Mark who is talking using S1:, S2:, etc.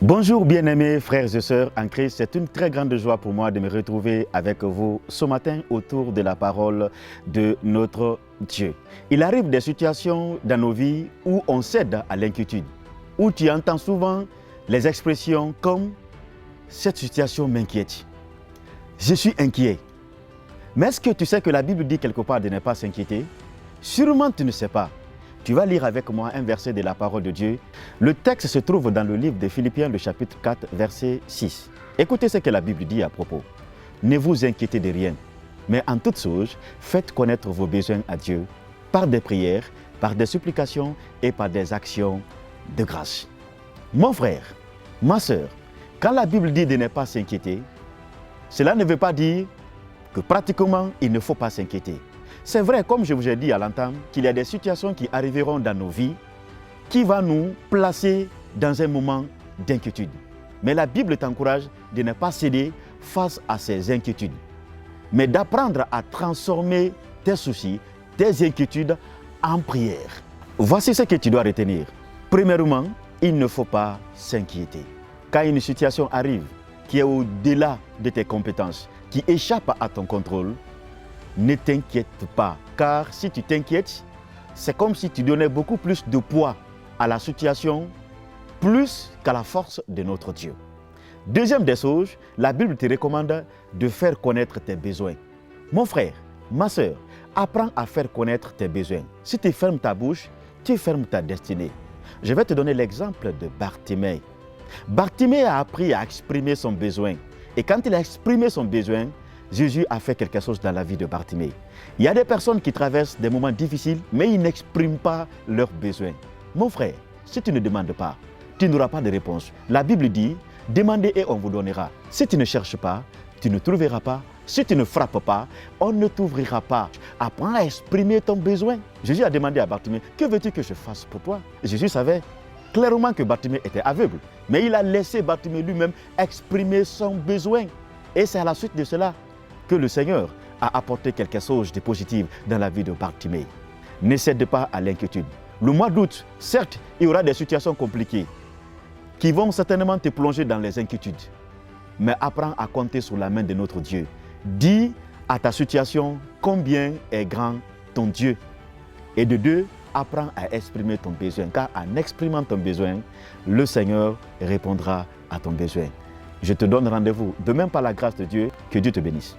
S1: Bonjour bien-aimés frères et sœurs en Christ, c'est une très grande joie pour moi de me retrouver avec vous ce matin autour de la parole de notre Dieu. Il arrive des situations dans nos vies où on cède à l'inquiétude, où tu entends souvent les expressions comme « cette situation m'inquiète »,« je suis inquiet ». Mais est-ce que tu sais que la Bible dit quelque part de ne pas s'inquiéter? Sûrement tu ne sais pas. Tu vas lire avec moi un verset de la parole de Dieu. Le texte se trouve dans le livre de Philippiens, le chapitre 4, verset 6. Écoutez ce que la Bible dit à propos. Ne vous inquiétez de rien, mais en toutes choses, faites connaître vos besoins à Dieu par des prières, par des supplications et par des actions de grâce. Mon frère, ma sœur, quand la Bible dit de ne pas s'inquiéter, cela ne veut pas dire que pratiquement il ne faut pas s'inquiéter. C'est vrai, comme je vous ai dit à l'entame, qu'il y a des situations qui arriveront dans nos vies qui vont nous placer dans un moment d'inquiétude. Mais la Bible t'encourage de ne pas céder face à ces inquiétudes, mais d'apprendre à transformer tes soucis, tes inquiétudes en prière. Voici ce que tu dois retenir. Premièrement, il ne faut pas s'inquiéter. Quand une situation arrive qui est au-delà de tes compétences, qui échappe à ton contrôle, ne t'inquiète pas, car si tu t'inquiètes, c'est comme si tu donnais beaucoup plus de poids à la situation, plus qu'à la force de notre Dieu. Deuxième des choses, la Bible te recommande de faire connaître tes besoins. Mon frère, ma sœur, apprends à faire connaître tes besoins. Si tu fermes ta bouche, tu fermes ta destinée. Je vais te donner l'exemple de Bartimée. Bartimée a appris à exprimer son besoin. Et quand il a exprimé son besoin, Jésus a fait quelque chose dans la vie de Bartimée. Il y a des personnes qui traversent des moments difficiles, mais ils n'expriment pas leurs besoins. Mon frère, si tu ne demandes pas, tu n'auras pas de réponse. La Bible dit, demandez et on vous donnera. Si tu ne cherches pas, tu ne trouveras pas. Si tu ne frappes pas, on ne t'ouvrira pas. Apprends à exprimer ton besoin. Jésus a demandé à Bartimée, que veux-tu que je fasse pour toi? Jésus savait clairement que Bartimée était aveugle, mais il a laissé Bartimée lui-même exprimer son besoin. Et c'est à la suite de cela que le Seigneur a apporté quelque chose de positif dans la vie de Bartimée. Ne cède pas à l'inquiétude. Le mois d'août, certes, il y aura des situations compliquées qui vont certainement te plonger dans les inquiétudes. Mais apprends à compter sur la main de notre Dieu. Dis à ta situation combien est grand ton Dieu. Et de deux, apprends à exprimer ton besoin, car en exprimant ton besoin, le Seigneur répondra à ton besoin. Je te donne rendez-vous demain par la grâce de Dieu. Que Dieu te bénisse.